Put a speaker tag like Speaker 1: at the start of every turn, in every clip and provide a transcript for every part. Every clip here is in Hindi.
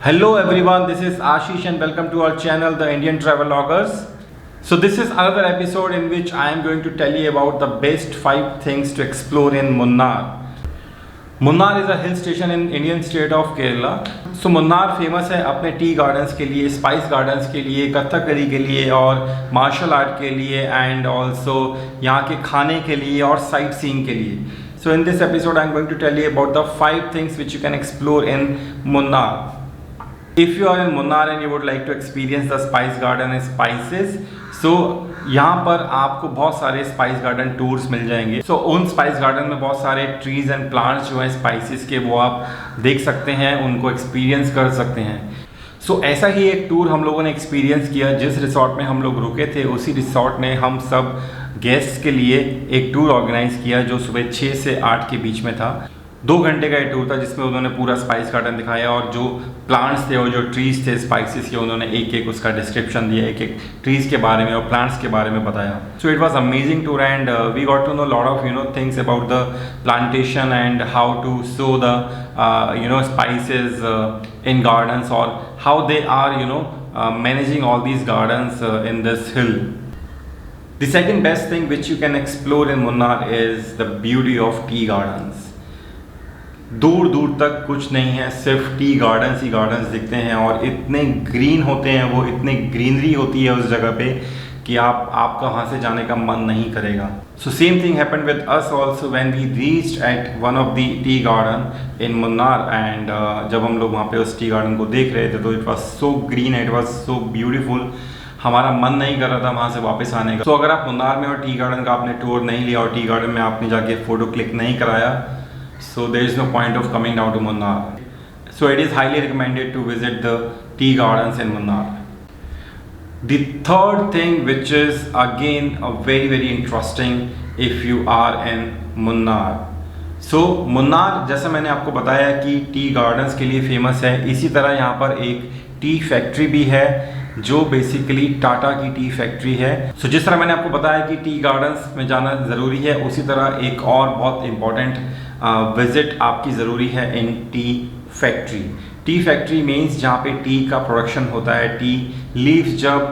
Speaker 1: Hello everyone, this is Ashish and welcome to our channel, The Indian Traveloguers. So this is another episode in which I am going to tell you about the best 5 things to explore in Munnar. Munnar is a hill station in Indian state of Kerala. So Munnar famous है अपने टी गार्डन्स के लिए, स्पाइस गार्डन्स के लिए, कथकली के लिए और मार्शल आर्ट के लिए एंड ऑल्सो यहाँ के खाने के लिए और साइट सीइंग के लिए. So in this episode I am going to tell you about the 5 things which you can explore in Munnar. If you are in Munnar and you would like to experience the spice garden and spices, so यहाँ पर आपको बहुत सारे स्पाइस गार्डन टूर्स मिल जाएंगे. सो उन स्पाइस गार्डन में बहुत सारे ट्रीज एंड प्लांट्स जो हैं स्पाइसेस के वो आप देख सकते हैं, उनको एक्सपीरियंस कर सकते हैं. सो ऐसा ही एक टूर हम लोगों ने एक्सपीरियंस किया. जिस रिसोर्ट में हम लोग रुके थे उसी रिसोर्ट ने हम सब गेस्ट्स के लिए एक टूर ऑर्गेनाइज किया जो सुबह 6 से 8 के बीच में था. 2 घंटे का ये टूर था जिसमें उन्होंने पूरा स्पाइस गार्डन दिखाया और जो प्लांट्स थे और जो ट्रीज थे स्पाइसेस के उन्होंने एक एक उसका डिस्क्रिप्शन दिया, एक एक ट्रीज के बारे में और प्लांट्स के बारे में बताया. So it was amazing tour and we got to know lot of things about the plantation and how to sow the spices in gardens और how they are managing all these gardens in this hill. The second best thing which you can explore in Munnar is the beauty of tea gardens. दूर दूर तक कुछ नहीं है, सिर्फ टी गार्डन्स ही गार्डन्स दिखते हैं और इतने ग्रीन होते हैं वो, इतने ग्रीनरी होती है उस जगह पे कि आपका वहाँ से जाने का मन नहीं करेगा. So same thing happened with us also when we reached at one of the tea garden in Munnar and जब हम लोग वहाँ पे उस टी गार्डन को देख रहे थे तो it was so green, it was so beautiful. हमारा मन नहीं कर रहा था वहाँ से वापस आने का. सो अगर आप मुन्नार में और टी गार्डन का आपने टूर नहीं लिया और टी गार्डन में आपने जाके फ़ोटो क्लिक नहीं कराया, so there is no point of coming down to Munnar. So it is highly recommended to visit the tea gardens in Munnar. The third thing which is again a very interesting if you are in Munnar. So Munnar जैसा मैंने आपको बताया कि टी गार्डन्स के लिए फेमस है, इसी तरह यहाँ पर एक टी फैक्ट्री भी है जो बेसिकली टाटा की टी फैक्ट्री है. सो जिस तरह मैंने आपको बताया कि टी गार्डन्स में जाना ज़रूरी है, उसी तरह एक और बहुत इम्पॉर्टेंट विजिट आपकी ज़रूरी है in tea factory. Tea factory means जहाँ पे टी का प्रोडक्शन होता है. टी लीव्स जब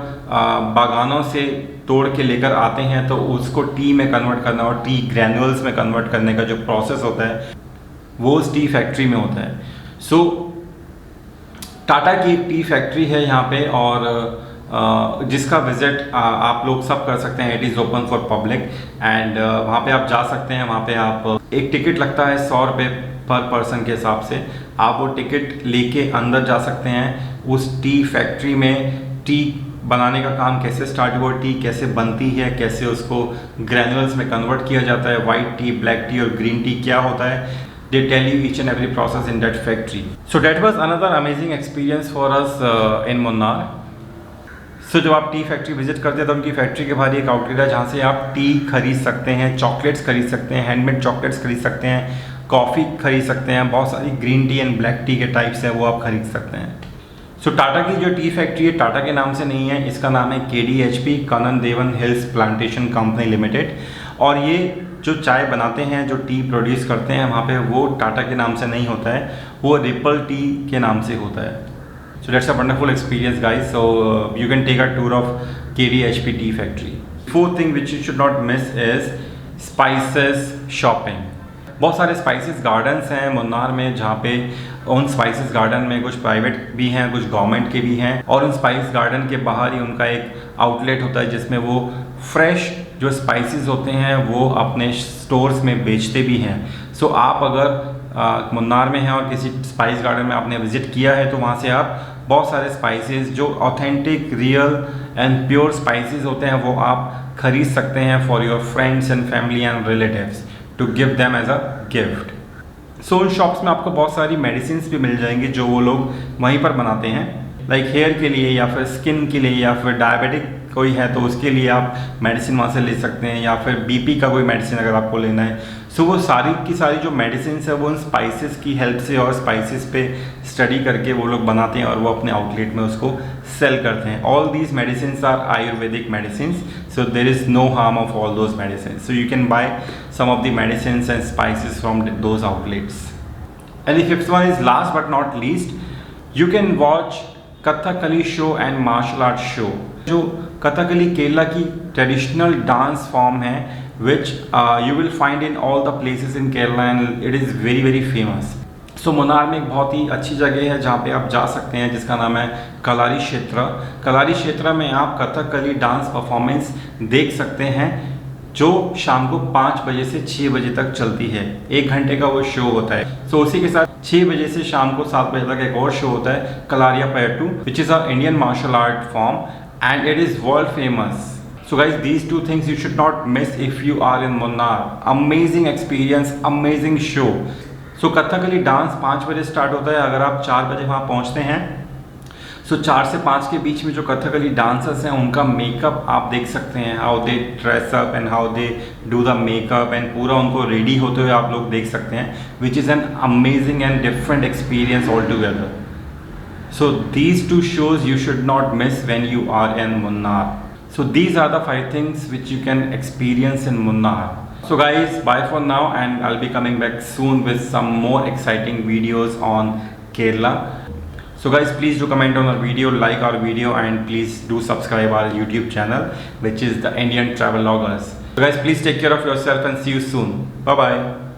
Speaker 1: बागानों से तोड़ के लेकर आते हैं तो उसको टी में कन्वर्ट करना और टी ग्रैन्युअल्स में कन्वर्ट करने का जो प्रोसेस होता है वो उस टी फैक्ट्री में होता है. सो टाटा की एक टी फैक्ट्री है यहाँ पे और जिसका विज़िट आप लोग सब कर सकते हैं. It is open for public and वहाँ पे आप जा सकते हैं. वहाँ पे आप एक टिकट लगता है 100 रुपये पर पर्सन के हिसाब से. आप वो टिकट लेके अंदर जा सकते हैं. उस टी फैक्ट्री में टी बनाने का काम कैसे स्टार्ट हुआ, टी कैसे बनती है, कैसे उसको ग्रैन्युअल्स में कन्वर्ट किया जाता है, वाइट टी, ब्लैक टी और ग्रीन टी क्या होता है. They tell you each and every process in that factory. So that was another amazing experience for us in Munnar. So जब आप टी फैक्ट्री विजिट करते हैं तो उनकी फैक्ट्री के बाहर एक आउटलेट है जहाँ से आप टी खरीद सकते हैं, चॉकलेट्स खरीद सकते हैं, हैंडमेड चॉकलेट्स खरीद सकते हैं, कॉफ़ी खरीद सकते हैं, बहुत सारी green tea and black T के टाइप्स हैं वो आप खरीद सकते हैं. सो टाटा की जो टी फैक्ट्री है टाटा के नाम से नहीं है, इसका नाम है KDHP Kanan Devan hills plantation company limited. और ये जो चाय बनाते हैं, जो टी प्रोड्यूस करते हैं वहाँ पे वो टाटा के नाम से नहीं होता है, वो रिपल टी के नाम से होता है. So that's a wonderful experience guys. So you can take a tour of KDHP tea factory. Fourth thing which you should not miss is spices shopping. बहुत सारे स्पाइसेस गार्डन्स हैं मुन्नार में जहाँ पे उन स्पाइसेस गार्डन में कुछ प्राइवेट भी हैं, कुछ गवर्नमेंट के भी हैं और उन स्पाइस गार्डन के बाहर ही उनका एक आउटलेट होता है जिसमें वो फ्रेश जो स्पाइसेस होते हैं वो अपने स्टोर्स में बेचते भी हैं. सो आप अगर मुन्नार में हैं और किसी स्पाइस गार्डन में आपने विजिट किया है तो वहाँ से आप बहुत सारे स्पाइसेस जो authentic, real and pure spices होते हैं वो आप खरीद सकते हैं for your friends and family and relatives to give them as a gift. So उन शॉप्स में आपको बहुत सारी मेडिसिन भी मिल जाएंगी जो वो लोग वहीं पर बनाते हैं, लाइक हेयर के लिए या फिर स्किन के लिए या फिर डायबिटिक कोई है तो उसके लिए आप मेडिसिन वहाँ से ले सकते हैं या फिर BP का कोई मेडिसिन अगर आपको लेना है. सो वो सारी की सारी जो मेडिसिन है वो उन स्पाइसेस की हेल्प से और स्पाइसेस पे स्टडी करके वो लोग बनाते हैं और वो अपने आउटलेट में उसको सेल करते हैं. All these medicine are ayurvedic medicine. So there is no harm of all those medicine. So you can buy some of the medicines and spices from those outlets. And the fifth one is last but not least, You can watch Kathakkali show and martial art show. जो कथकली केरला की ट्रेडिशनल डांस फॉर्म है which you will find in all the places in Kerala and it is very very famous. सो मुन्नार में एक बहुत ही अच्छी जगह है जहाँ पे आप जा सकते हैं जिसका नाम है कलारी क्षेत्र। कलारी क्षेत्र में आप कथकली डांस परफॉर्मेंस देख सकते हैं जो शाम को 5 बजे से 6 बजे तक चलती है। 1 घंटे का वो शो होता है। सो उसी के साथ 6 बजे से शाम को 7 बजे तक एक और शो होता है Kalaripayattu which is a Indian martial art form and it is world famous. So guys, these two things you should not miss if you are in Munnar. Amazing experience, amazing show. So Kathakali dance 5 बजे स्टार्ट होता है. अगर आप 4 बजे वहाँ पहुँचते हैं सो 4 से 5 के बीच में जो कथकली डांसर्स हैं उनका मेकअप आप देख सकते हैं. How they dress up and how they do the makeup and पूरा उनको रेडी होते हुए आप लोग देख सकते हैं which is an amazing and different experience all together. So these two shows you should not miss when you are in Munnar. So these are the 5 things which you can experience in Munnar. So guys, bye for now and I'll be coming back soon with some more exciting videos on Kerala. So guys, please do comment on our video, like our video and please do subscribe our YouTube channel which is the Indian Travel Loggers. So guys, please take care of yourself and see you soon. Bye bye.